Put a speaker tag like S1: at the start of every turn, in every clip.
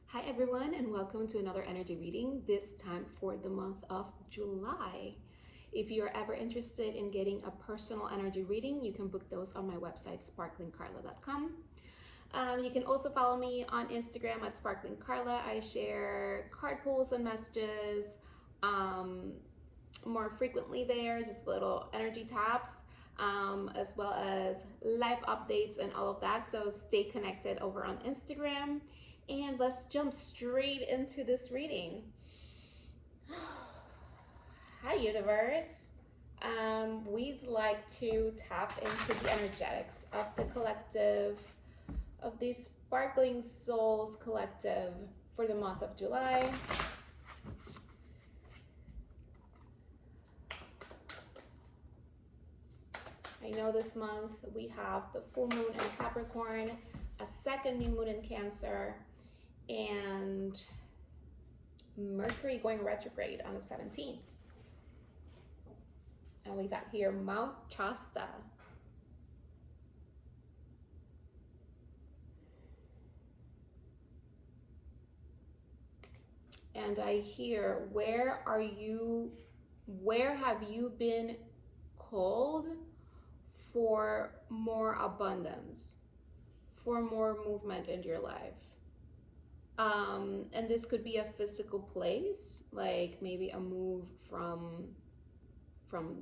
S1: Hi everyone, and welcome to another energy reading, this time for the month of July. If you're ever interested in getting a personal energy reading, you can book those on my website, sparklingcarla.com. You can also follow me on Instagram at sparklingcarla. I share card pulls and messages more frequently there, just little energy taps, as well as live updates and all of that. So stay connected over on Instagram. And let's jump straight into this reading. Hi, universe. We'd like to tap into the energetics of the collective, of the Sparkling Souls Collective for the month of July. I know this month we have the full moon in Capricorn, a second new moon in Cancer, and Mercury going retrograde on the 17th. And we got here Mount Shasta. And I hear, where have you been called for more abundance, for more movement in your life? And this could be a physical place, like maybe a move from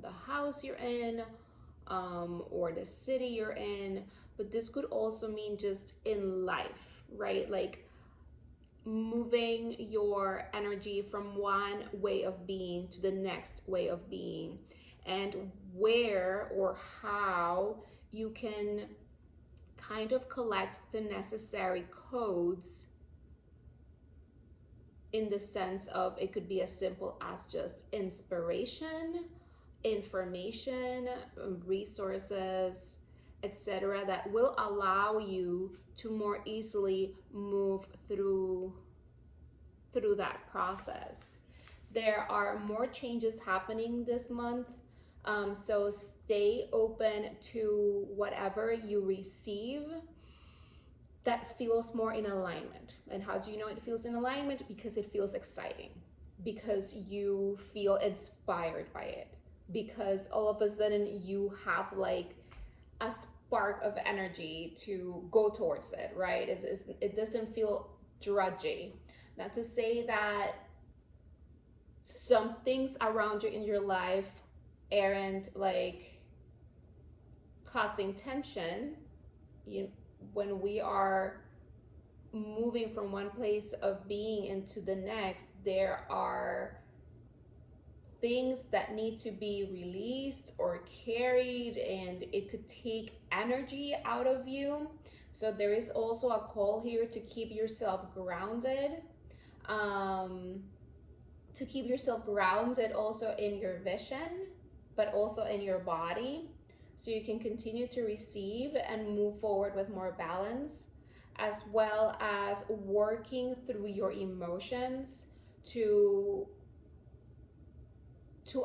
S1: the house you're in, or the city you're in. But this could also mean just in life, right? Like moving your energy from one way of being to the next way of being, and where or how you can kind of collect the necessary codes, in the sense of it could be as simple as just inspiration, information, resources, etc., that will allow you to more easily move through that process. There are more changes happening this month, so stay open to whatever you receive that feels more in alignment. And how do you know it feels in alignment? Because it feels exciting, because you feel inspired by it, because all of a sudden you have like a spark of energy to go towards it, right? It doesn't feel drudgy. Not to say that some things around you in your life aren't like causing tension. When we are moving from one place of being into the next, there are things that need to be released or carried, and it could take energy out of you. So there is also a call here to keep yourself grounded, also in your vision, but also in your body, so you can continue to receive and move forward with more balance, as well as working through your emotions to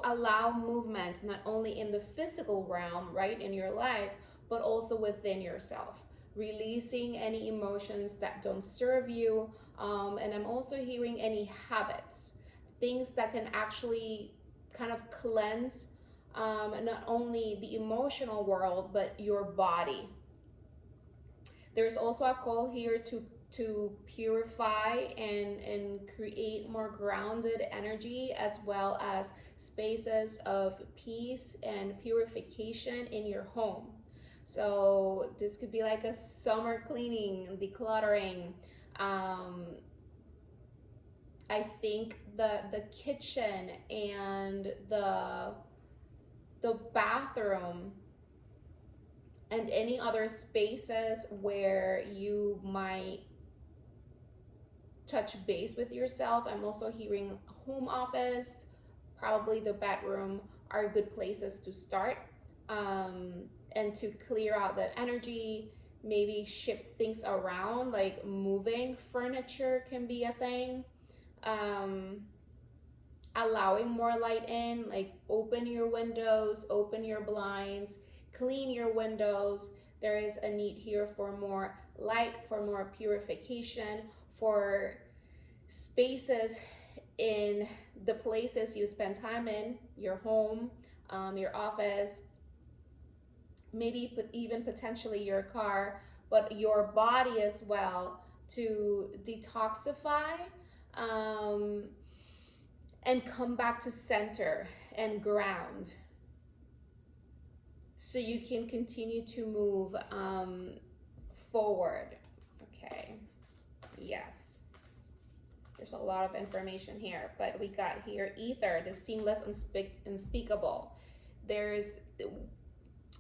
S1: allow movement, not only in the physical realm, right, in your life, but also within yourself, releasing any emotions that don't serve you. And I'm also hearing any habits, things that can actually kind of cleanse not only the emotional world, but your body. There's also a call here to purify and create more grounded energy, as well as spaces of peace and purification in your home. So this could be like a summer cleaning, decluttering. I think the kitchen and the bathroom and any other spaces where you might touch base with yourself. I'm also hearing home office, probably the bedroom, are good places to start, and to clear out that energy. Maybe shift things around, like moving furniture can be a thing. Allowing more light in, like open your windows, open your blinds, clean your windows. There is a need here for more light, for more purification, for spaces in the places you spend time in, your home, your office, maybe even potentially your car, but your body as well, to detoxify, um, and come back to center and ground, so you can continue to move forward. Okay, yes. There's a lot of information here, but we got here ether, the seamless, unspeakable. There's,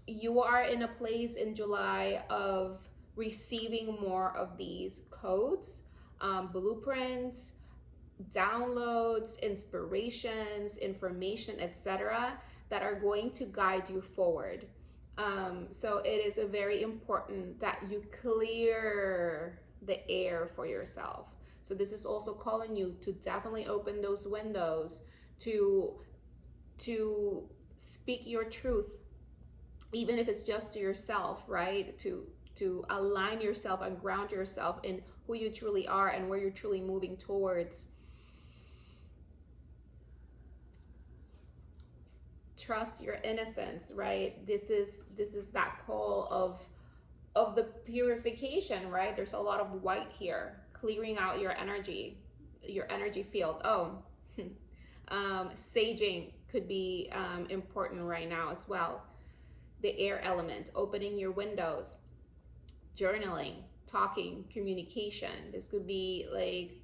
S1: you are in a place in July of receiving more of these codes, blueprints, downloads, inspirations, information, etc., that are going to guide you forward. So it is very important that you clear the air for yourself. So this is also calling you to definitely open those windows, to speak your truth, even if it's just to yourself, right? To align yourself and ground yourself in who you truly are and where you're truly moving towards. Trust your innocence, right? This is that call of the purification, right? There's a lot of white here, clearing out your energy field. Oh, saging could be important right now as well. The air element, opening your windows, journaling, talking, communication. This could be like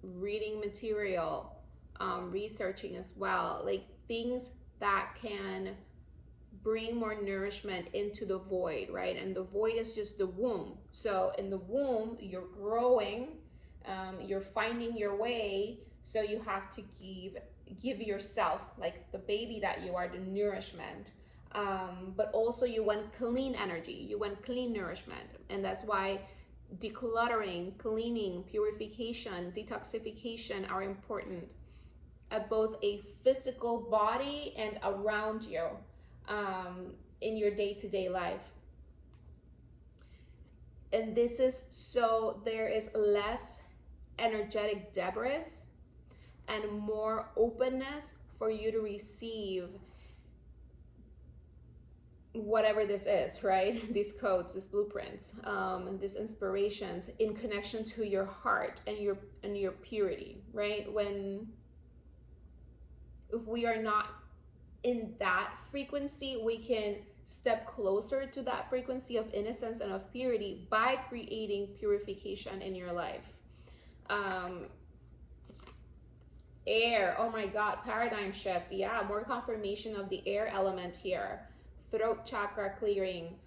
S1: reading material, researching as well, like things that can bring more nourishment into the void, right? And the void is just the womb. So in the womb, you're growing, you're finding your way. So you have to give yourself, like the baby that you are, the nourishment. But also you want clean energy, you want clean nourishment. And that's why decluttering, cleaning, purification, detoxification are important at both a physical body and around you, in your day-to-day life. And this is so there is less energetic debris and more openness for you to receive whatever this is, right? These codes, these blueprints, these inspirations, in connection to your heart and your purity, right? If we are not in that frequency, we can step closer to that frequency of innocence and of purity by creating purification in your life. Air, oh my God, paradigm shift. Yeah, more confirmation of the air element here. Throat chakra clearing.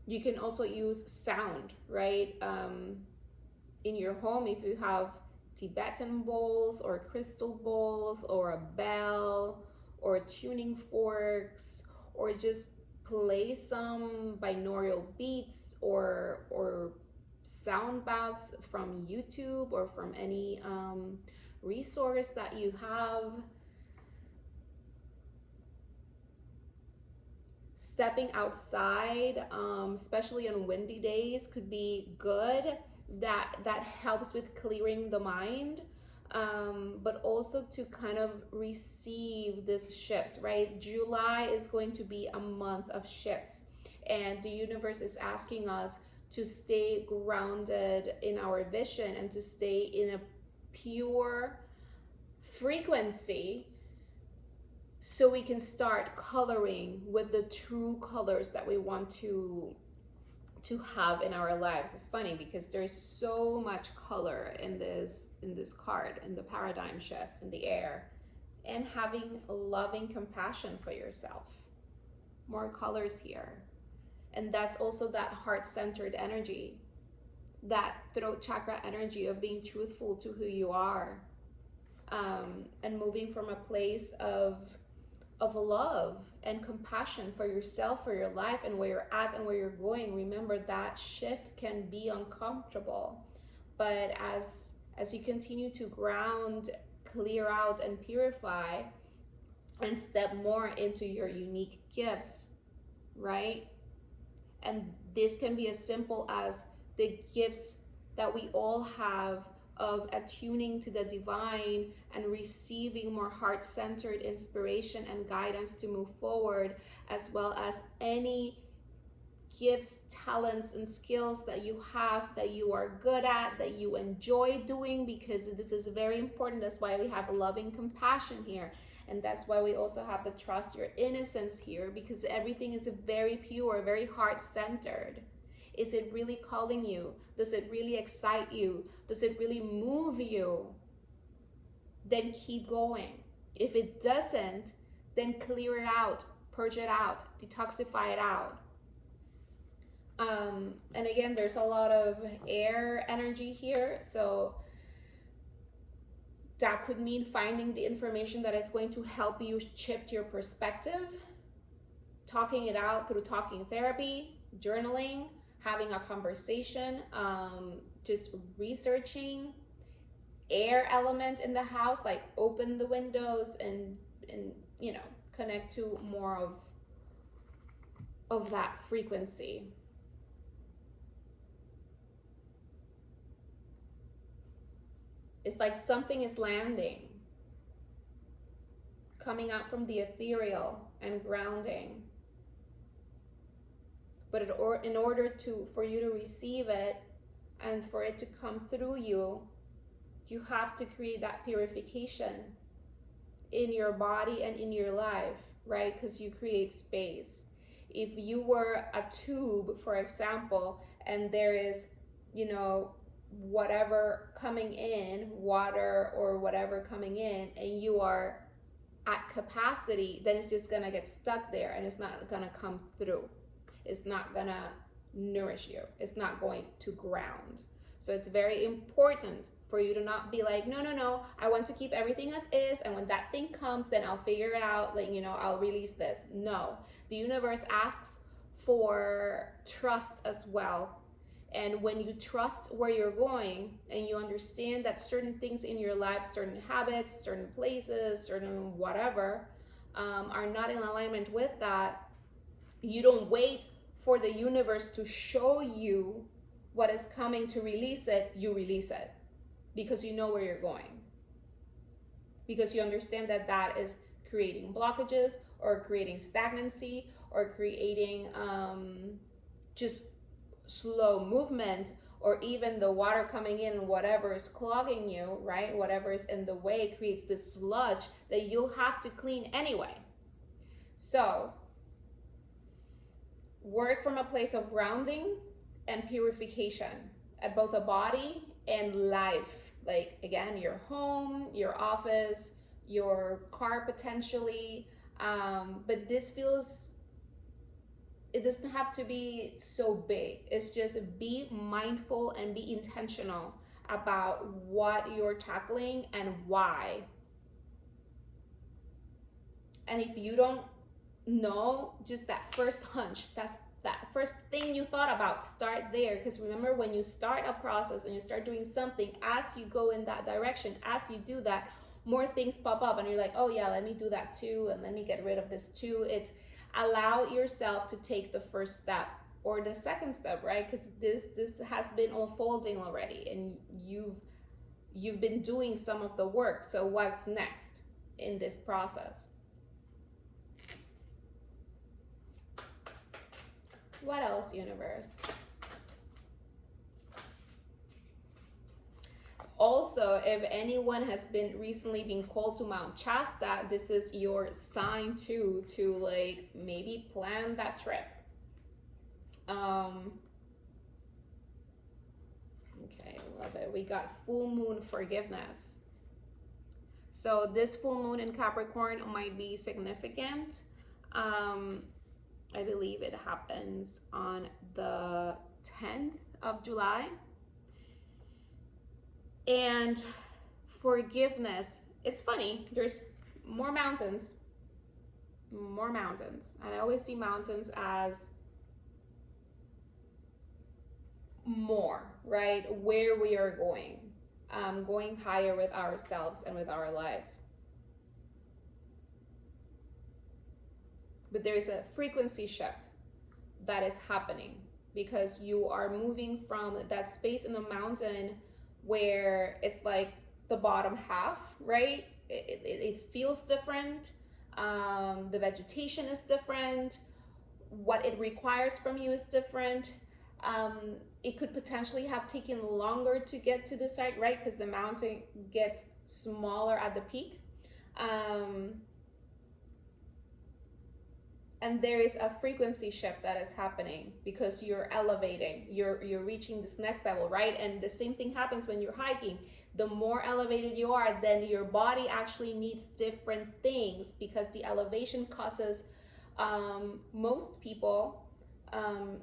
S1: You can also use sound, right? In your home, if you have Tibetan bowls or crystal bowls or a bell or tuning forks, or just play some binaural beats or sound baths from YouTube or from any resource that you have. Stepping outside, especially on windy days, could be good. That helps with clearing the mind, but also to kind of receive these shifts, right? July is going to be a month of shifts, and the universe is asking us to stay grounded in our vision and to stay in a pure frequency, so we can start coloring with the true colors that we want to have in our lives. It's funny because there's so much color in this card, in the paradigm shift, in the air, and having loving compassion for yourself. More colors here. And that's also that heart-centered energy, that throat chakra energy of being truthful to who you are, and moving from a place of love and compassion for yourself, for your life, and where you're at and where you're going. Remember, that shift can be uncomfortable, but as you continue to ground, clear out, and purify, and step more into your unique gifts, right? And this can be as simple as the gifts that we all have of attuning to the divine and receiving more heart-centered inspiration and guidance to move forward, as well as any gifts, talents, and skills that you have, that you are good at, that you enjoy doing, because this is very important. That's why we have loving compassion here. And that's why we also have the trust your innocence here, because everything is very pure, very heart-centered. Is it really calling you? Does it really excite you? Does it really move you? Then keep going. If it doesn't, then clear it out, purge it out, detoxify it out. And again, there's a lot of air energy here, so that could mean finding the information that is going to help you shift your perspective, talking it out through talking therapy, journaling, having a conversation, just researching air element in the house, like open the windows and you know, connect to more of that frequency. It's like something is landing, coming out from the ethereal and grounding. But in order for you to receive it and for it to come through you, you have to create that purification in your body and in your life, right? Because you create space. If you were a tube, for example, and there is, you know, whatever coming in, water or whatever coming in, and you are at capacity, then it's just gonna get stuck there and it's not gonna come through. It's not gonna nourish you. It's not going to ground. So it's very important for you to not be like, no, I want to keep everything as is, and when that thing comes, then I'll figure it out, like, you know, I'll release this. No, the universe asks for trust as well. And when you trust where you're going and you understand that certain things in your life, certain habits, certain places, certain whatever, are not in alignment with that, you don't wait for the universe to show you what is coming to release it. You release it because you know where you're going, because you understand that that is creating blockages or creating stagnancy or creating just slow movement, or even the water coming in, whatever is clogging you, right? Whatever is in the way creates this sludge that you'll have to clean anyway. So work from a place of grounding and purification at both a body and life. Like, again, your home, your office, your car potentially. But this feels, it doesn't have to be so big. It's just be mindful and be intentional about what you're tackling and why. And if you don't know, just that first hunch, that's that first thing you thought about, start there. Because remember, when you start a process and you start doing something, as you go in that direction, as you do that, more things pop up and you're like, oh yeah, let me do that too, and let me get rid of this too. It's allow yourself to take the first step or the second step, right? Because this has been unfolding already and you've been doing some of the work. So what's next in this process? What else, universe? Also, if anyone has been recently been called to Mount Shasta, this is your sign too, to like maybe plan that trip. Okay, love it. We got full moon forgiveness. So this full moon in Capricorn might be significant. I believe it happens on the 10th of July. And forgiveness, it's funny, there's more mountains. And I always see mountains as more, right? Where we are going higher with ourselves and with our lives. but there is a frequency shift that is happening because you are moving from that space in the mountain where it's like the bottom half, right? It feels different. The vegetation is different. What it requires from you is different. It could potentially have taken longer to get to the site, right? Because the mountain gets smaller at the peak. And there is a frequency shift that is happening because you're elevating, you're reaching this next level, right? And the same thing happens when you're hiking. The more elevated you are, then your body actually needs different things because the elevation causes most people,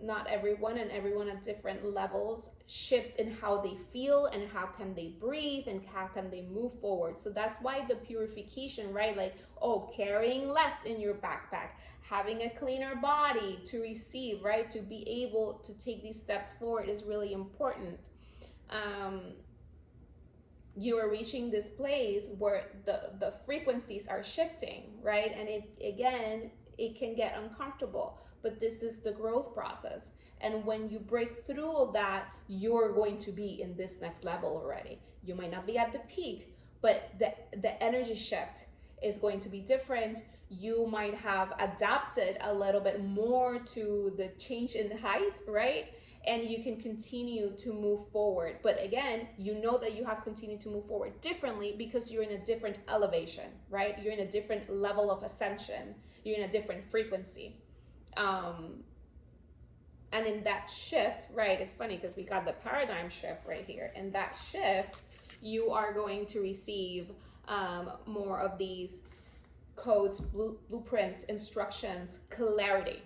S1: not everyone, and everyone at different levels, shifts in how they feel and how can they breathe and how can they move forward. So that's why the purification, right? Like, oh, carrying less in your backpack, having a cleaner body to receive, right? To be able to take these steps forward is really important. You are reaching this place where the frequencies are shifting, right? And it can get uncomfortable, but this is the growth process. And when you break through of that, you're going to be in this next level already. You might not be at the peak, but the energy shift is going to be different. You might have adapted a little bit more to the change in height, right? And you can continue to move forward. But again, you know that you have continued to move forward differently because you're in a different elevation, right? You're in a different level of ascension. You're in a different frequency. And in that shift, right, it's funny because we got the paradigm shift right here. In that shift, you are going to receive more of these codes, blueprints, instructions, clarity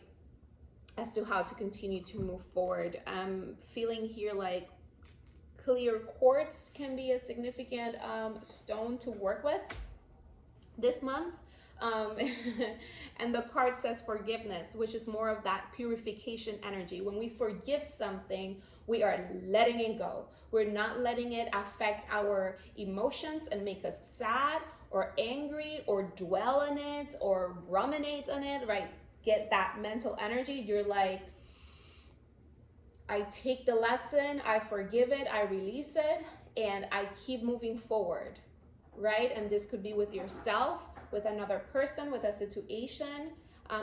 S1: as to how to continue to move forward. I'm feeling here like clear quartz can be a significant stone to work with this month. And the card says forgiveness, which is more of that purification energy. When we forgive something, we are letting it go. We're not letting it affect our emotions and make us sad or angry or dwell on it or ruminate on it, right? Get that mental energy. You're like, I take the lesson, I forgive it, I release it, and I keep moving forward, right? And this could be with yourself, with another person, with a situation,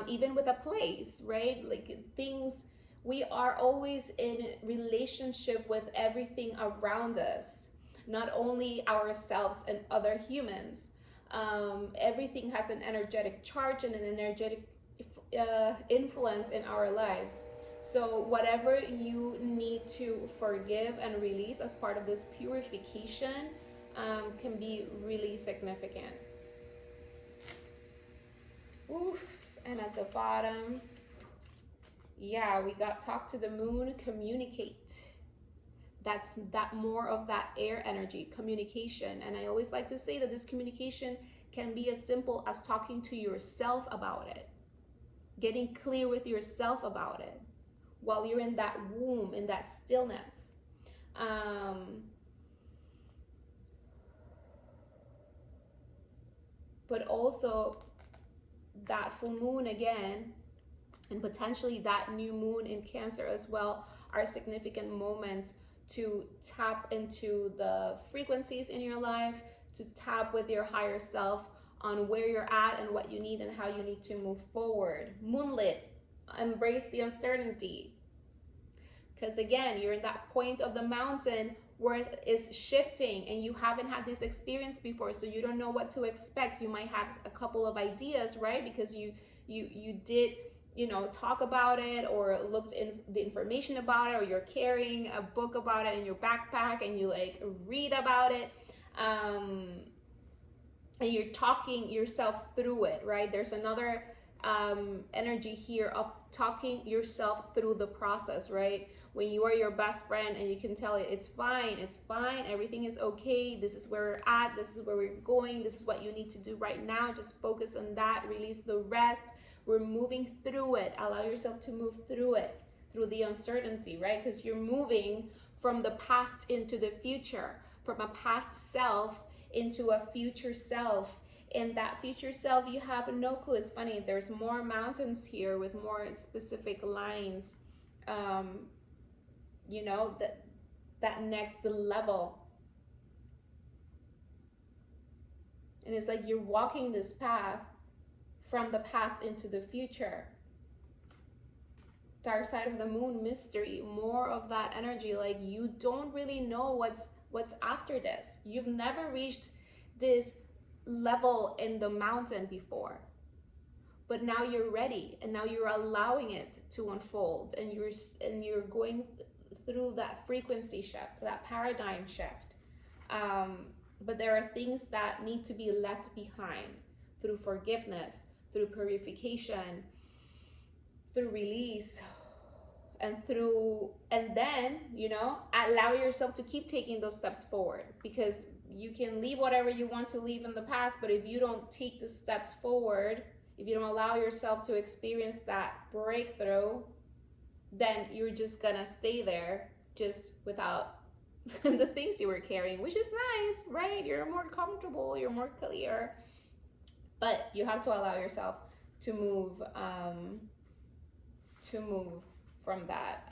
S1: even with a place, right? Like things, we are always in relationship with everything around us, not only ourselves and other humans. Everything has an energetic charge and an energetic influence in our lives. So whatever you need to forgive and release as part of this purification can be really significant. Oof. And at the bottom, yeah, we got talk to the moon, communicate. That's that more of that air energy, communication. And I always like to say that this communication can be as simple as talking to yourself about it, getting clear with yourself about it while you're in that womb, in that stillness. But also that full moon again, and potentially that new moon in Cancer as well, are significant moments to tap into the frequencies in your life, to tap with your higher self on where you're at and what you need and how you need to move forward. Moonlit, embrace the uncertainty. Because again, you're in that point of the mountain where it is shifting and you haven't had this experience before, so you don't know what to expect. You might have a couple of ideas, right? Because you did, you know, talk about it or looked in the information about it, or you're carrying a book about it in your backpack and you like read about it, and you're talking yourself through it, right? There's another energy here of talking yourself through the process, right? When you are your best friend and you can tell it, it's fine, everything is okay, this is where we're at, this is where we're going, this is what you need to do right now, just focus on that, release the rest. We're moving through it. Allow yourself to move through it, through the uncertainty, right? Because you're moving from the past into the future, from a past self into a future self. In that future self, you have no clue. It's funny, there's more mountains here with more specific lines. um you know, that next level. And it's like you're walking this path from the past into the future. Dark side of the moon mystery, more of that energy. Like, you don't really know what's after this. You've never reached this level in the mountain before, but now you're ready, and now you're allowing it to unfold, and you're going through that frequency shift, that paradigm shift. But there are things that need to be left behind through forgiveness, through purification, through release, and then, you know, allow yourself to keep taking those steps forward, because you can leave whatever you want to leave in the past, but if you don't take the steps forward, if you don't allow yourself to experience that breakthrough, then you're just gonna stay there just without the things you were carrying, which is nice, right? You're more comfortable, you're more clear, but you have to allow yourself to move from that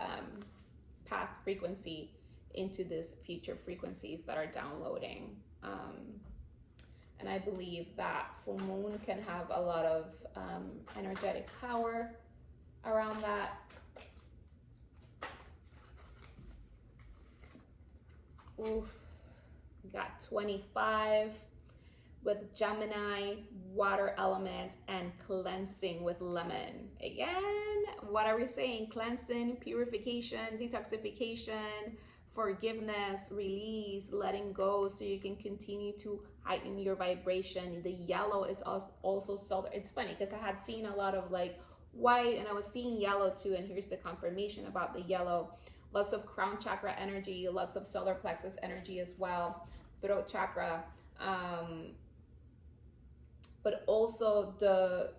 S1: past frequency into this future frequencies that are downloading. And I believe that full moon can have a lot of energetic power around that. Oof, we got 25 with Gemini, water element, and cleansing with lemon. Again, what are we saying? Cleansing, purification, detoxification, forgiveness, release, letting go, so you can continue to heighten your vibration. The yellow is also solar. It's funny because I had seen a lot of like white, and I was seeing yellow too, and here's the confirmation about the yellow. Lots of crown chakra energy, lots of solar plexus energy as well, throat chakra, but also the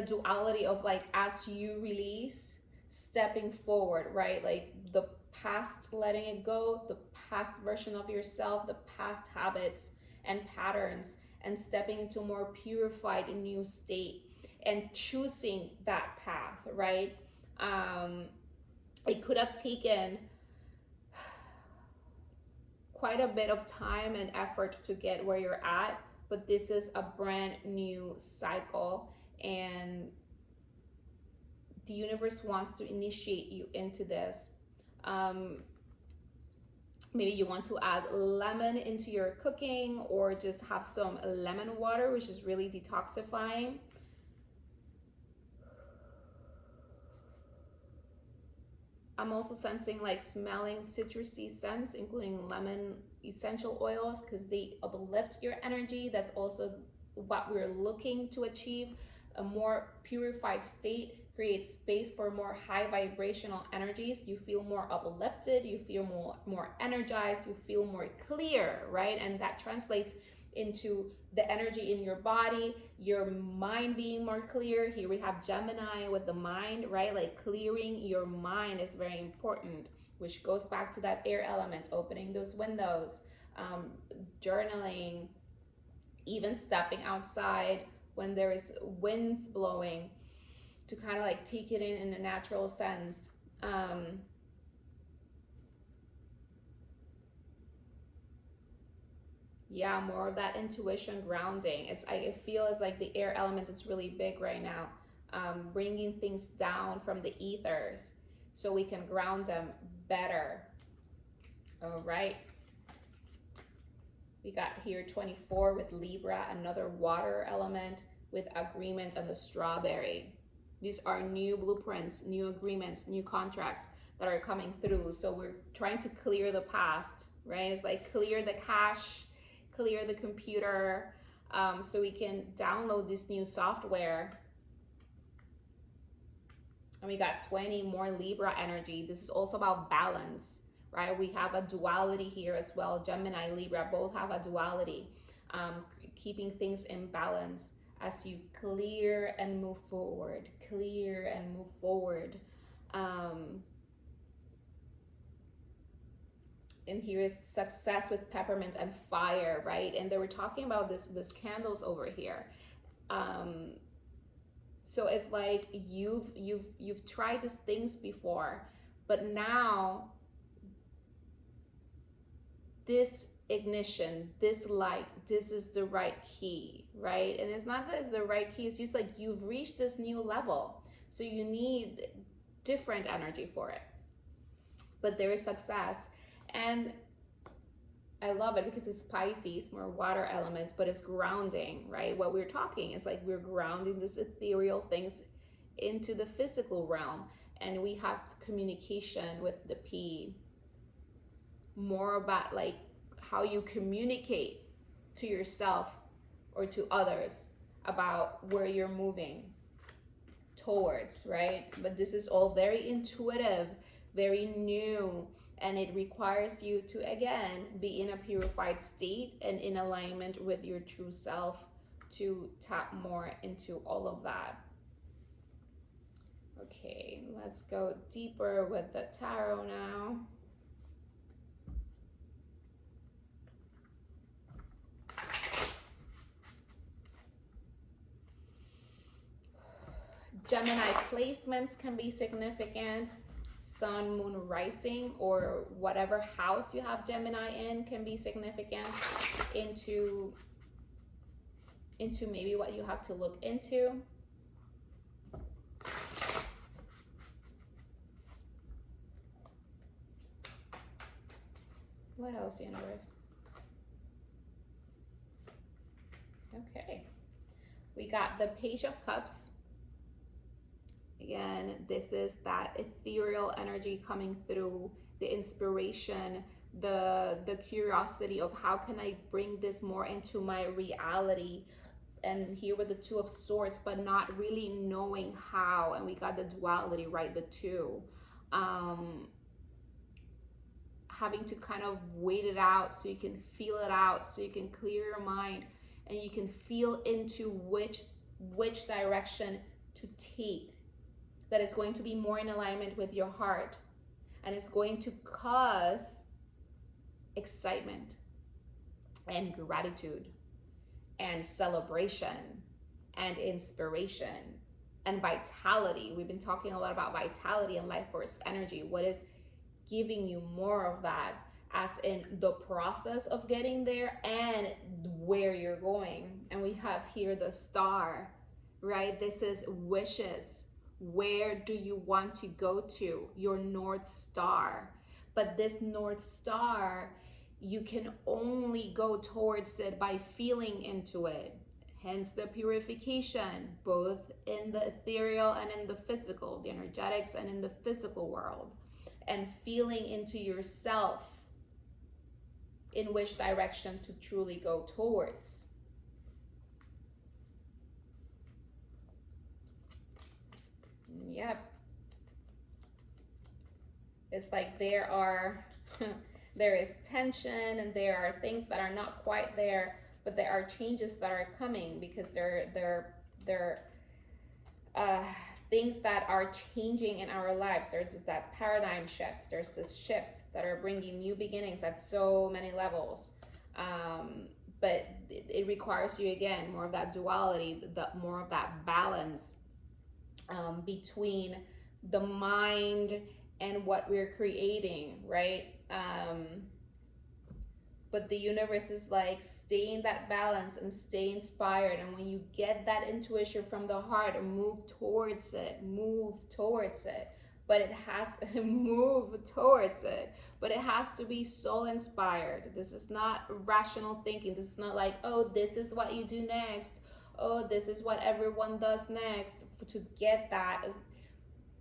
S1: duality of like, as you release, stepping forward, right? Like the past, letting it go, the past version of yourself, the past habits and patterns, and stepping into a more purified new state and choosing that path, right? It could have taken quite a bit of time and effort to get where you're at, but this is a brand new cycle, and the universe wants to initiate you into this. Maybe you want to add lemon into your cooking, or just have some lemon water, which is really detoxifying. I'm also sensing like smelling citrusy scents, including lemon essential oils, because they uplift your energy. That's also what we're looking to achieve. A more purified state creates space for more high vibrational energies. You feel more uplifted, you feel more energized, you feel more clear, right? And that translates into the energy in your body, your mind being more clear. Here we have Gemini with the mind, right? Like clearing your mind is very important, which goes back to that air element, opening those windows, journaling, even stepping outside when there is winds blowing, to kind of like take it in a natural sense. Yeah, more of that intuition grounding. I feel as like the air element is really big right now, bringing things down from the ethers so we can ground them better. All right. We got here 24 with Libra, another water element with agreement, and the strawberry. These are new blueprints, new agreements, new contracts that are coming through. So we're trying to clear the past, right? It's like clear the cache, clear the computer, so we can download this new software. And we got 20 more Libra energy. This is also about balance, right? We have a duality here as well. Gemini, Libra both have a duality, keeping things in balance as you clear and move forward, clear and move forward. And here is success with peppermint and fire, right? And they were talking about this candles over here. So it's like you've tried these things before, but now this ignition, this light, this is the right key, right? And it's not that it's the right key, it's just like you've reached this new level, so you need different energy for it. But there is success. And I love it because it's Pisces, more water element, but it's grounding, right? What we're talking is like we're grounding this ethereal things into the physical realm, and we have communication with the P, more about like how you communicate to yourself or to others about where you're moving towards, right? But this is all very intuitive, very new, and it requires you to again be in a purified state and in alignment with your true self to tap more into all of that. Okay, let's go deeper with the tarot now. Gemini placements can be significant. Sun, moon, rising, or whatever house you have Gemini in can be significant into maybe what you have to look into. What else, universe? Okay, we got the Page of Cups. Again, this is that ethereal energy coming through, the inspiration, the curiosity of how can I bring this more into my reality. And here with the Two of Swords, but not really knowing how. And we got the duality, right? The two. Having to kind of wait it out so you can feel it out, so you can clear your mind and you can feel into which direction to take, that is going to be more in alignment with your heart, and it's going to cause excitement and gratitude and celebration and inspiration and vitality. We've been talking a lot about vitality and life force energy. What is giving you more of that, as in the process of getting there and where you're going? And we have here the star, right? This is wishes. Where do you want to go to? Your North Star. But this North Star, you can only go towards it by feeling into it. Hence the purification, both in the ethereal and in the physical, the energetics and in the physical world. And feeling into yourself in which direction to truly go towards. Yep. It's like there is tension and there are things that are not quite there, but there are changes that are coming because there things that are changing in our lives. There's that paradigm shift. There's this shifts that are bringing new beginnings at so many levels. But it requires you, again, more of that duality, more of that balance between the mind and what we're creating, right? But the universe is like, stay in that balance and stay inspired. And when you get that intuition from the heart, move towards it. But it has to move towards it. But it has to be soul inspired. This is not rational thinking. This is not like, oh, this is what you do next. Oh, this is what everyone does next. To get that,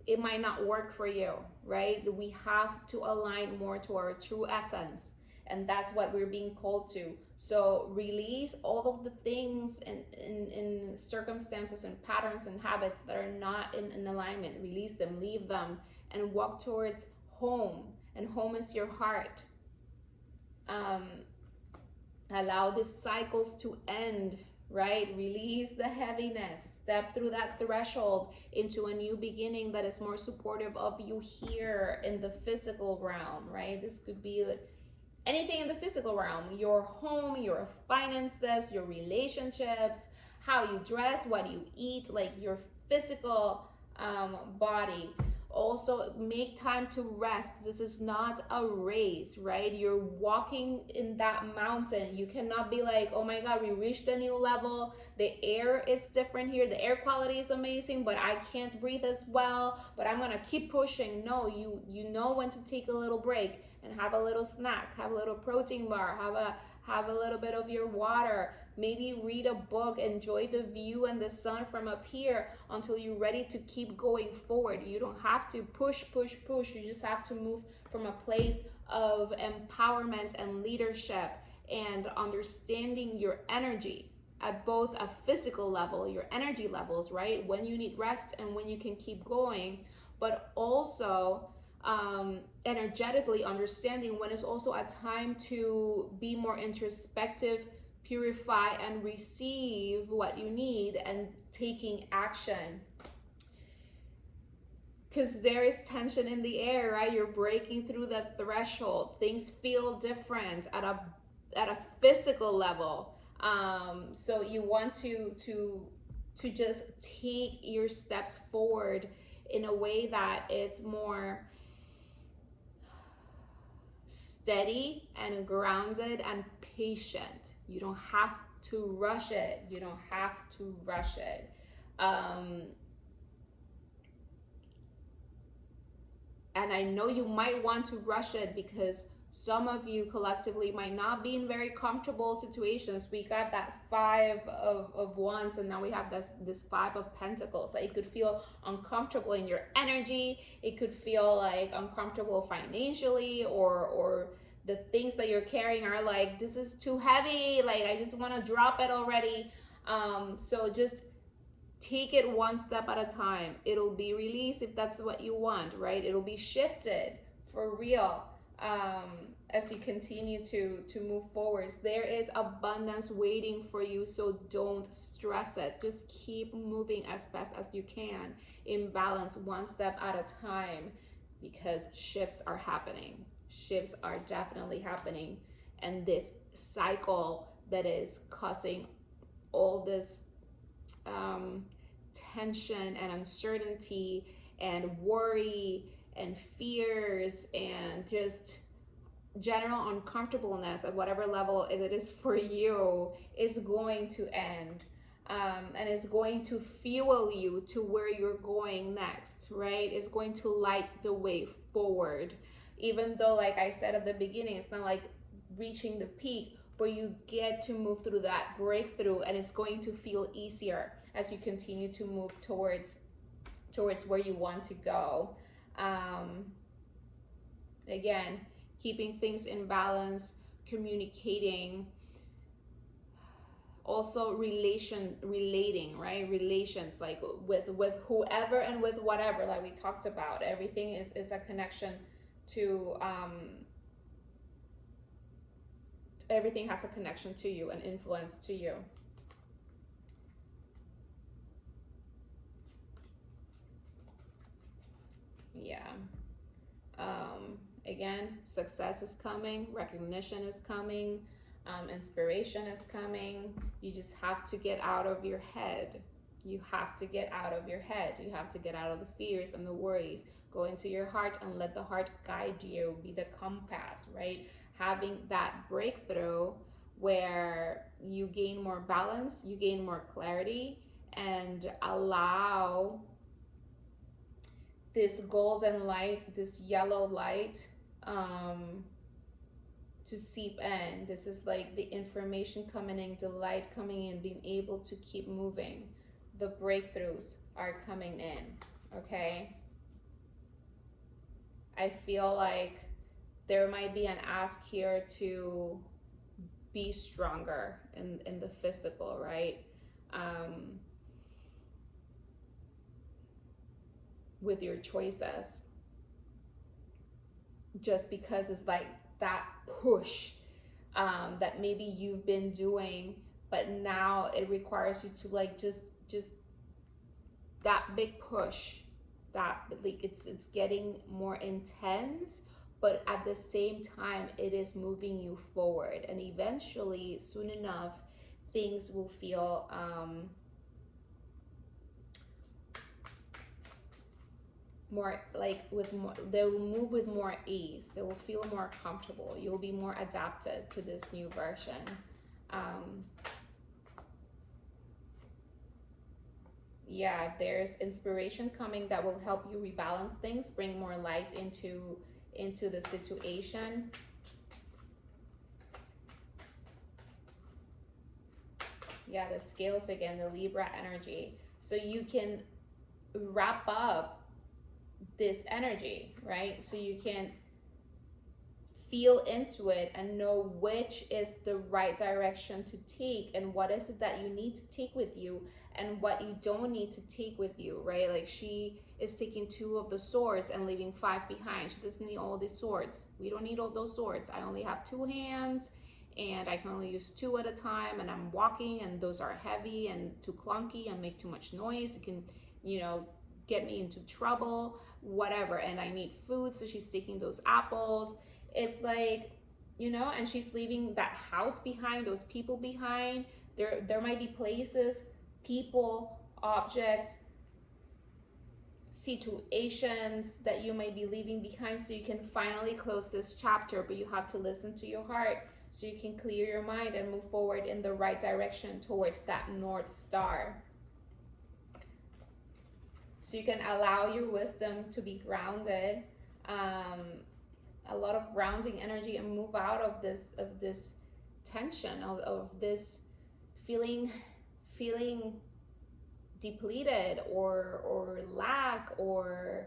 S1: it might not work for you, right? We have to align more to our true essence. And that's what we're being called to. So release all of the things in circumstances and patterns and habits that are not in alignment. Release them, leave them, and walk towards home. And home is your heart. Allow these cycles to end, right? Release the heaviness. Step through that threshold into a new beginning that is more supportive of you here in the physical realm, right? This could be anything in the physical realm, your home, your finances, your relationships, how you dress, what you eat, like your physical body. Also, make time to rest. This is not a race, right? You're walking in that mountain. You cannot be like, oh my God, we reached a new level. The air is different here. The air quality is amazing, but I can't breathe as well. But I'm gonna keep pushing. No, you know when to take a little break and have a little snack, have a little protein bar, have a little bit of your water, maybe read a book, enjoy the view and the sun from up here until you're ready to keep going forward. You don't have to push, push, push. You just have to move from a place of empowerment and leadership and understanding your energy at both a physical level, your energy levels, right? When you need rest and when you can keep going, but also energetically understanding when it's also a time to be more introspective, purify and receive what you need, and taking action. Because there is tension in the air, right? You're breaking through that threshold. Things feel different at a physical level. So you want to just take your steps forward in a way that it's more steady and grounded and patient. You don't have to rush it. You don't have to rush it. And I know you might want to rush it because some of you collectively might not be in very comfortable situations. We got that 5 of wands, and now we have this 5 of pentacles. Like, it could feel uncomfortable in your energy. It could feel like uncomfortable financially, or the things that you're carrying are like, this is too heavy. Like, I just want to drop it already. So just take it one step at a time. It'll be released if that's what you want, right? It'll be shifted for real as you continue to move forwards. There is abundance waiting for you, so don't stress it. Just keep moving as fast as you can in balance, one step at a time, because shifts are happening. Shifts are definitely happening, and this cycle that is causing all this tension and uncertainty and worry and fears and just general uncomfortableness at whatever level it is for you is going to end, and is going to fuel you to where you're going next, right? It's going to light the way forward. Even though, like I said at the beginning, it's not like reaching the peak, but you get to move through that breakthrough, and it's going to feel easier as you continue to move towards where you want to go. Again, keeping things in balance, communicating, also relating, right? Relations, like with whoever and with whatever, like we talked about. Everything is a connection to everything has a connection to you and influence to you. Yeah. Again, success is coming, recognition is coming, inspiration is coming. You just have to get out of your head. You have to get out of your head. You have to get out of the fears and the worries. Go into your heart and let the heart guide you, be the compass, right? Having that breakthrough where you gain more balance, you gain more clarity, and allow this golden light, this yellow light, to seep in. This is like the information coming in, the light coming in, being able to keep moving. The breakthroughs are coming in, okay? I feel like there might be an ask here to be stronger in the physical, right? With your choices, just because it's like that push that maybe you've been doing, but now it requires you to like just that big push, that like it's getting more intense, but at the same time, it is moving you forward. And eventually, soon enough, things will feel more like with more, they will move with more ease, they will feel more comfortable, you'll be more adapted to this new version. Yeah, there's inspiration coming that will help you rebalance things, bring more light into the situation. Yeah, the scales again, the Libra energy, so you can wrap up this energy, right? So you can feel into it and know which is the right direction to take, and what is it that you need to take with you and what you don't need to take with you, right? Like she is taking 2 of the swords and leaving 5 behind. She doesn't need all these swords. We don't need all those swords. I only have 2 hands and I can only use 2 at a time, and I'm walking and those are heavy and too clunky and make too much noise. It can, you know, get me into trouble, whatever. And I need food, so she's taking those apples. It's like, you know, and she's leaving that house behind, those people behind. There might be places, people, objects, situations that you might be leaving behind, so you can finally close this chapter. But you have to listen to your heart so you can clear your mind and move forward in the right direction towards that North Star. So you can allow your wisdom to be grounded, a lot of grounding energy, and move out of this tension, of this feeling depleted or lack, or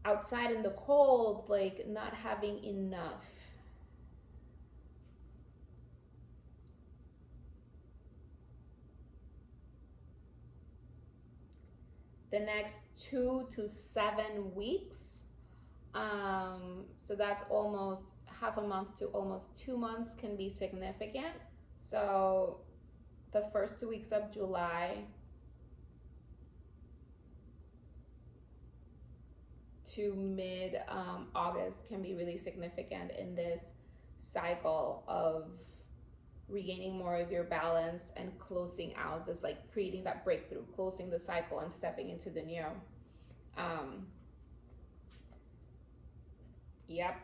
S1: outside in the cold, like not having enough. The next 2 to 7 weeks, so that's almost half a month to almost 2 months, can be significant. So the first 2 weeks of July to mid August can be really significant in this cycle of regaining more of your balance and closing out this, like creating that breakthrough, closing the cycle and stepping into the new. Yep.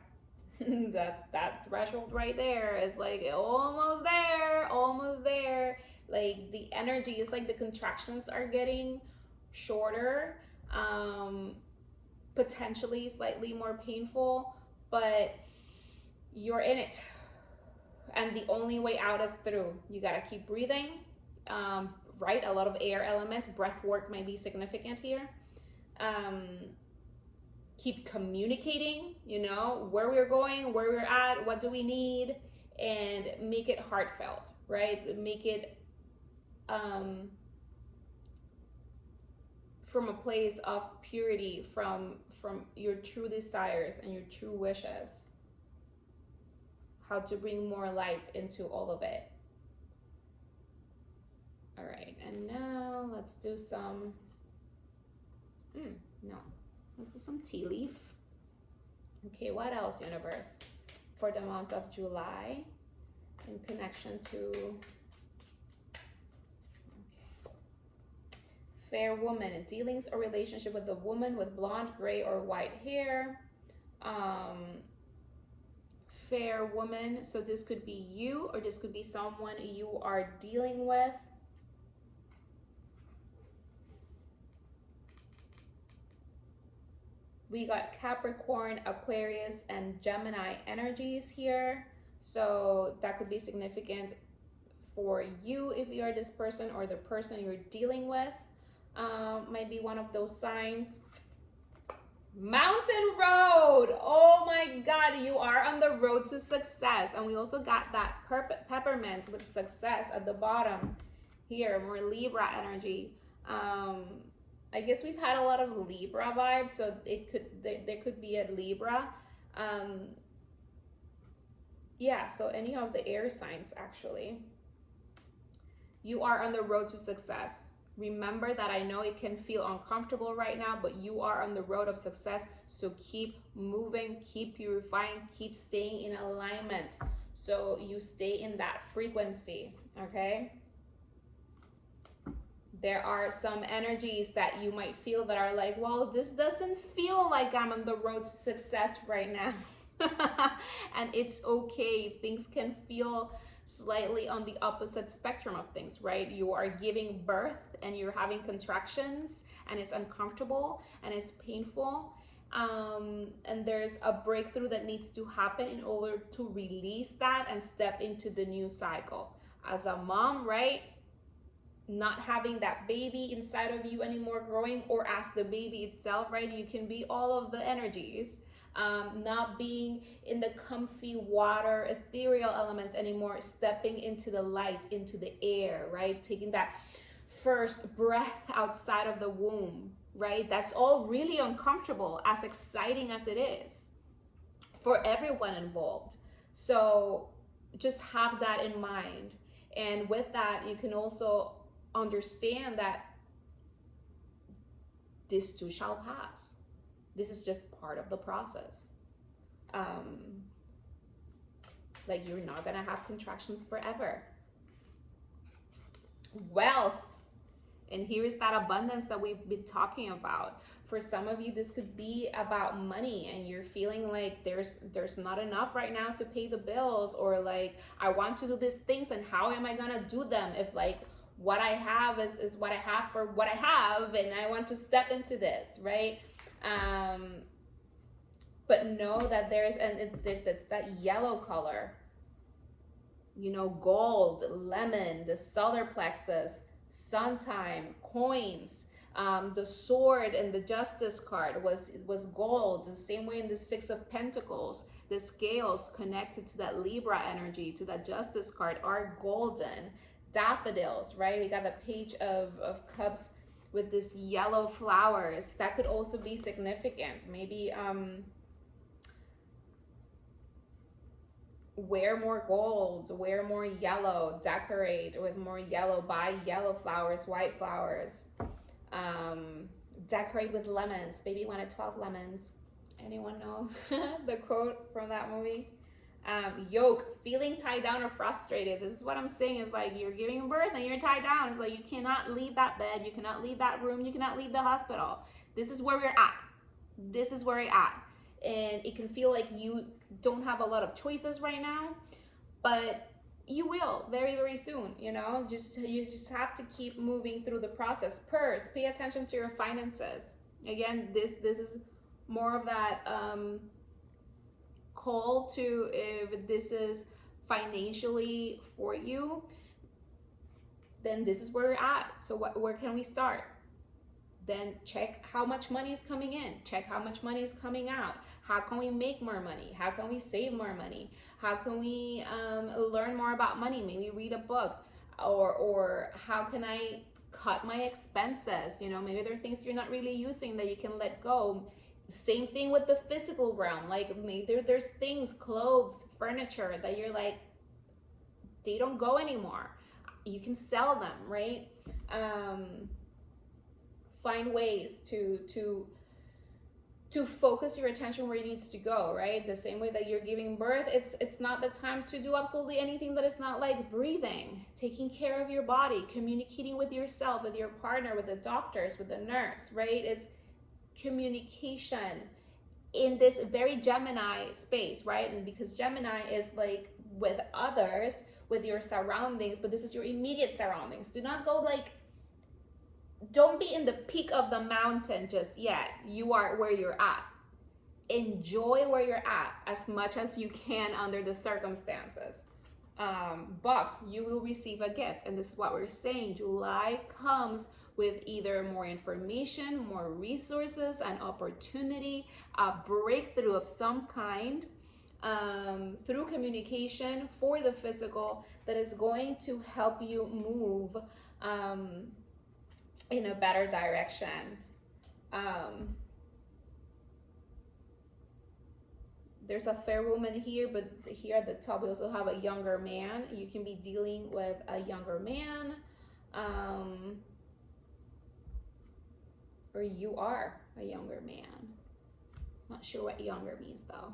S1: That's that threshold right there is like almost there, almost there. Like the energy is like the contractions are getting shorter, potentially slightly more painful, but you're in it. And the only way out is through. You gotta keep breathing, right? A lot of air elements, breath work might be significant here. Keep communicating, you know, where we're going, where we're at, what do we need, and make it heartfelt, right? Make it from a place of purity, from your true desires and your true wishes. How to bring more light into all of it. All right, and now let's do some, let's do some tea leaf. Okay, what else, universe, for the month of July in connection to fair woman, dealings or relationship with a woman with blonde, gray, or white hair. Fair woman, so this could be you, or this could be someone you are dealing with. We got Capricorn, Aquarius, and Gemini energies here, so that could be significant for you if you are this person, or the person you're dealing with might be one of those signs. Mountain road, oh my god, you are on the road to success. And we also got that peppermint with success at the bottom here, more Libra energy. I guess we've had a lot of Libra vibes, so it could there could be a Libra. Yeah, so any of the air signs, actually. You are on the road to success. Remember that I know it can feel uncomfortable right now, but you are on the road of success. So keep moving, keep purifying, keep staying in alignment. So you stay in that frequency, okay? There are some energies that you might feel that are like, well, this doesn't feel like I'm on the road to success right now. And it's okay. Things can feel slightly on the opposite spectrum of things, right? You are giving birth and you're having contractions and it's uncomfortable and it's painful. And there's a breakthrough that needs to happen in order to release that and step into the new cycle. As a mom, right? Not having that baby inside of you anymore growing, or as the baby itself, right? You can be all of the energies. Not being in the comfy water ethereal element anymore, stepping into the light, into the air, right? Taking that first breath outside of the womb, right? That's all really uncomfortable, as exciting as it is for everyone involved. So just have that in mind. And with that, you can also understand that this too shall pass. This is just part of the process. Like, you're not gonna have contractions forever. Wealth. And here's that abundance that we've been talking about. For some of you, this could be about money, and you're feeling like there's not enough right now to pay the bills, or like, I want to do these things, and how am I gonna do them if like what I have is what I have for what I have, and I want to step into this, right? But know that there's, and it's that yellow color, you know, gold, lemon, the solar plexus, sun time, coins. The sword and the justice card was gold. The same way in the 6 of Pentacles, the scales connected to that Libra energy, to that justice card, are golden. Daffodils, right? We got the page of cups with this yellow flowers. That could also be significant. Maybe wear more gold, wear more yellow, decorate with more yellow, buy yellow flowers, white flowers. Decorate with lemons. Baby wanted 12 lemons. Anyone know the quote from that movie? Yoke, feeling tied down or frustrated. This is what I'm saying, is like, you're giving birth and you're tied down. It's like, you cannot leave that bed, you cannot leave that room, you cannot leave the hospital. This is where we're at. This is where we're at. And it can feel like you don't have a lot of choices right now, but you will very, very soon. You know, you just have to keep moving through the process. Purse, pay attention to your finances. Again, this is more of that call to, if this is financially for you, then this is where we're at. So where can we start? Then check how much money is coming in, check how much money is coming out. How can we make more money? How can we save more money? How can we learn more about money? Maybe read a book. Or how can I cut my expenses? You know, maybe there are things you're not really using that you can let go. Same thing with the physical realm. Like, maybe there's things, clothes, furniture, that you're like, they don't go anymore. You can sell them, right? Find ways to focus your attention where it needs to go, right? The same way that you're giving birth, it's not the time to do absolutely anything that is not like breathing, taking care of your body, communicating with yourself, with your partner, with the doctors, with the nurse, right? It's communication in this very Gemini space, right? And because Gemini is like with others, with your surroundings, but this is your immediate surroundings. Do not go like, don't be in the peak of the mountain just yet. You are where you're at. Enjoy where you're at as much as you can under the circumstances. Box, you will receive a gift. And this is what we're saying. July comes with either more information, more resources, an opportunity, a breakthrough of some kind, through communication for the physical, that is going to help you move in a better direction. There's a fair woman here, but here at the top we also have a younger man. You can be dealing with a younger man. or you are a younger man. Not sure what younger means though.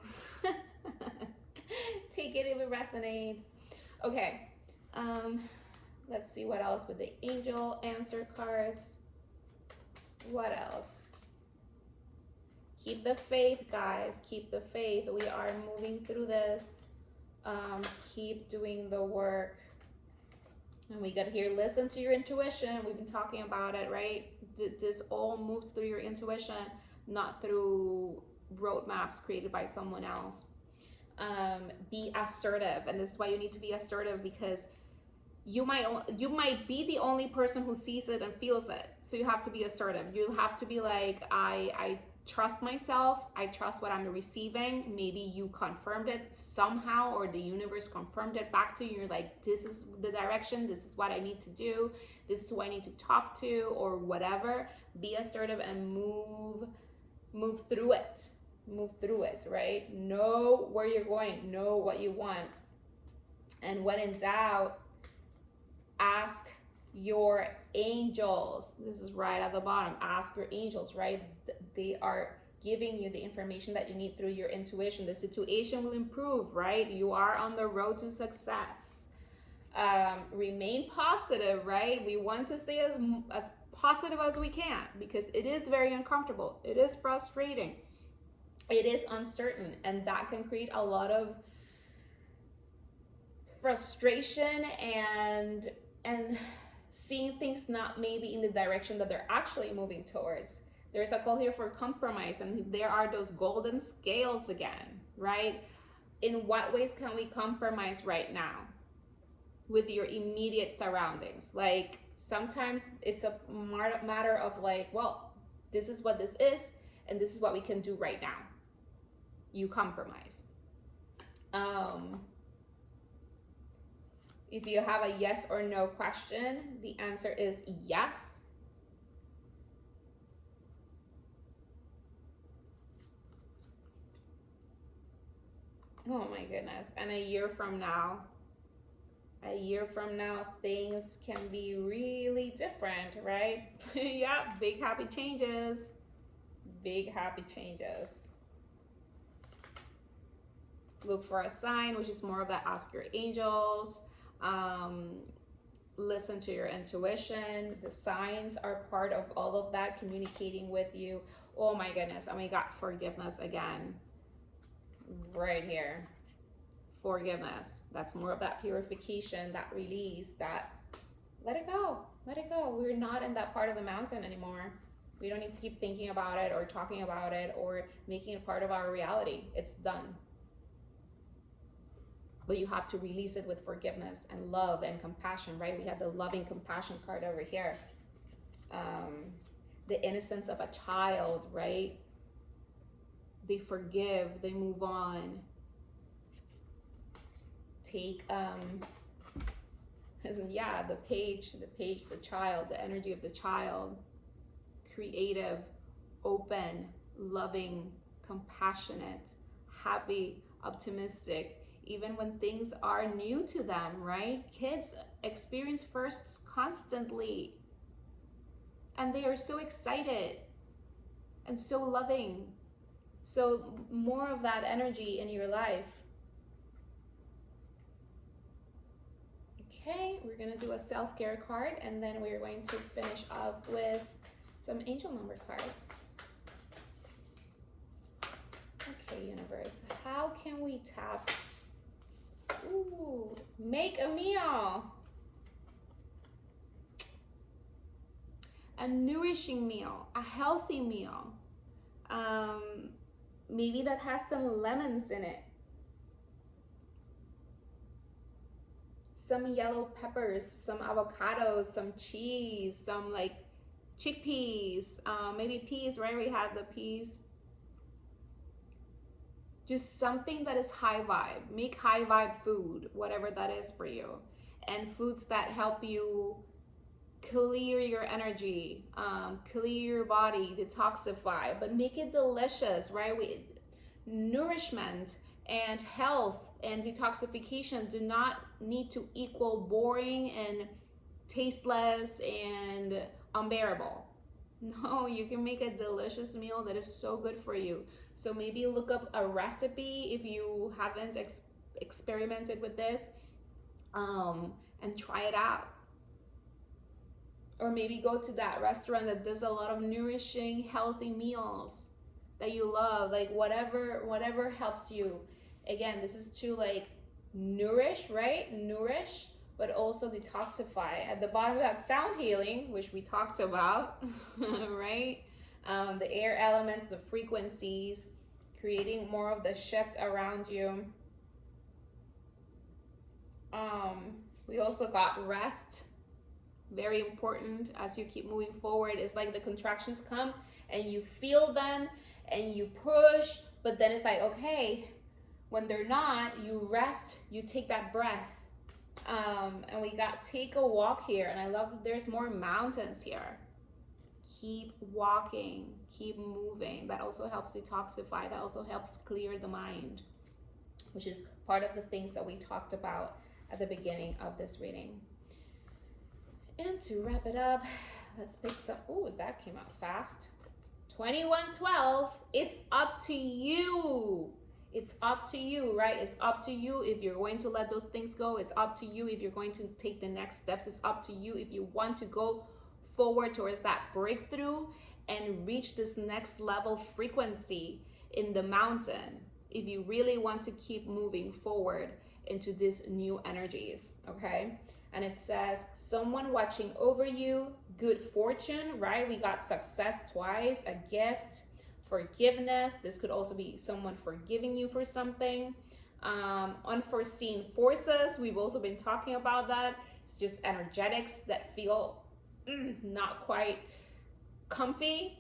S1: Take it if it resonates. Okay, let's see what else with the angel answer cards. What else? Keep the faith, guys. Keep the faith. We are moving through this. Keep doing the work. And we got here, listen to your intuition. We've been talking about it, right? This all moves through your intuition, not through roadmaps created by someone else. Be assertive, and this is why you need to be assertive, because you might be the only person who sees it and feels it. So you have to be assertive. You have to be like, I trust myself. I trust what I'm receiving. Maybe you confirmed it somehow, or the universe confirmed it back to you. You're like, this is the direction. This is what I need to do. This is who I need to talk to, or whatever. Be assertive and move through it. Move through it, right? Know where you're going. Know what you want. And when in doubt, ask your angels. This is right at the bottom. Ask your angels, right? They are giving you the information that you need through your intuition. The situation will improve, right? You are on the road to success. Remain positive, right? We want to stay as positive as we can, because it is very uncomfortable. It is frustrating. It is uncertain, and that can create a lot of frustration and seeing things not maybe in the direction that they're actually moving towards. There's a call here for compromise, and there are those golden scales again, right? In what ways can we compromise right now with your immediate surroundings? Like, sometimes it's a matter of like, well, this is what this is, and this is what we can do right now. You compromise. If you have a yes or no question, the answer is yes. Oh my goodness. And a year from now, things can be really different, right? Yeah, big happy changes. Big happy changes. Look for a sign, which is more of that ask your angels. Listen to your intuition. The signs are part of all of that, communicating with you. Oh my goodness. And we got forgiveness again right here. Forgiveness. That's more of that purification, that release, that let it go. Let it go. We're not in that part of the mountain anymore. We don't need to keep thinking about it or talking about it or making it part of our reality. It's done. But you have to release it with forgiveness and love and compassion, right? We have the loving compassion card over here. The innocence of a child, right? They forgive, they move on. Take, yeah, the page, the child, the energy of the child. Creative, open, loving, compassionate, happy, optimistic, even when things are new to them, right? Kids experience firsts constantly, and they are so excited and so loving. So more of that energy in your life. Okay, we're gonna do a self-care card, and then we're going to finish off with some angel number cards. Okay, universe, how can we tap? Ooh, make a meal. A nourishing meal, a healthy meal. Maybe that has some lemons in it. Some yellow peppers, some avocados, some cheese, some like chickpeas, maybe peas, right? We have the peas. Just something that is high vibe. Make high vibe food, whatever that is for you. And foods that help you clear your energy, clear your body, detoxify, but make it delicious, right? Nourishment and health and detoxification do not need to equal boring and tasteless and unbearable. No, you can make a delicious meal that is so good for you. So maybe look up a recipe if you haven't experimented with this, and try it out. Or maybe go to that restaurant that does a lot of nourishing, healthy meals that you love, like whatever helps you. Again, this is to like nourish, right? Nourish, but also detoxify. At the bottom we have sound healing, which we talked about, right? The air elements, the frequencies, creating more of the shift around you. We also got rest, very important as you keep moving forward. It's like the contractions come and you feel them and you push, but then it's like, okay, when they're not, you rest, you take that breath. And we got take a walk here, and I love that there's more mountains here. Keep walking, keep moving. That also helps detoxify, that also helps clear the mind, which is part of the things that we talked about at the beginning of this reading. And to wrap it up, let's pick some. Oh, that came out fast. 2112. It's up to you. It's up to you, right? It's up to you if you're going to let those things go. It's up to you if you're going to take the next steps. It's up to you if you want to go forward towards that breakthrough and reach this next level frequency in the mountain. If you really want to keep moving forward into these new energies, okay? And it says someone watching over you, good fortune, right? We got success twice, a gift, forgiveness. This could also be someone forgiving you for something. Unforeseen forces, we've also been talking about that. It's just energetics that feel not quite comfy,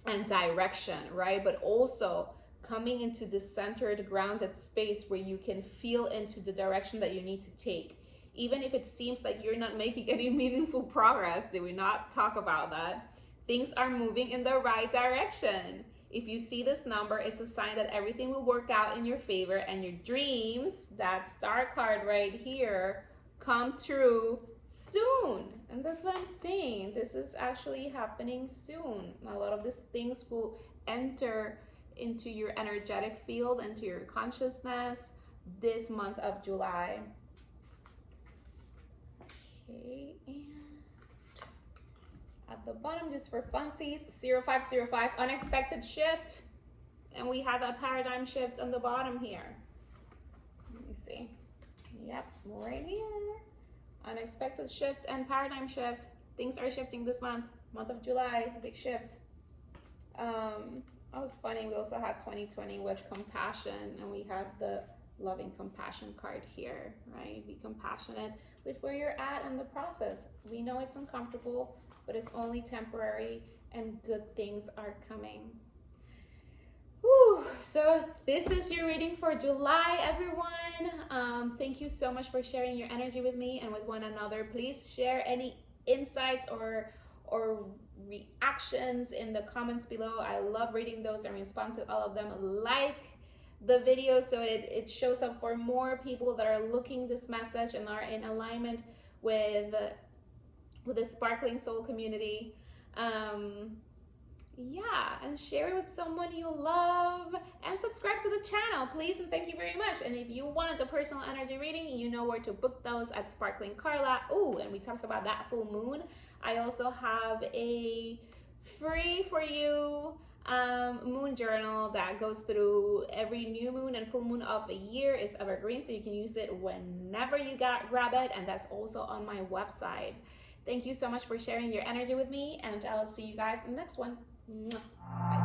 S1: and direction, right? But also coming into this centered, grounded space where you can feel into the direction that you need to take. Even if it seems like you're not making any meaningful progress, did we not talk about that? Things are moving in the right direction. If you see this number, it's a sign that everything will work out in your favor and your dreams, that star card right here, come true soon. And that's what I'm saying. This is actually happening soon. A lot of these things will enter into your energetic field, into your consciousness this month of July. Okay, and at the bottom, just for funsies, 0505, unexpected shift. And we have that paradigm shift on the bottom here. Let me see. Yep, right here. Unexpected shift and paradigm shift. Things are shifting this month of July, big shifts. That was funny. We also had 2020 with compassion, and we had the loving compassion card here, right? Be compassionate with where you're at in the process. We know it's uncomfortable, but it's only temporary, and good things are coming. Whew. So this is your reading for July, everyone. Thank you so much for sharing your energy with me and with one another. Please share any insights or reactions in the comments below. I love reading those and respond to all of them. Like the video so it shows up for more people that are looking this message and are in alignment with the Sparkling Soul community. Yeah, and share it with someone you love, and subscribe to the channel, please, and thank you very much. And if you wanted a personal energy reading, you know where to book those at Sparkling Carla. Oh, and we talked about that full moon. I also have a free for you moon journal that goes through every new moon and full moon of the year. Is evergreen, so you can use it whenever you grab it, and that's also on my website. Thank you so much for sharing your energy with me, and I'll see you guys in the next one. Bye.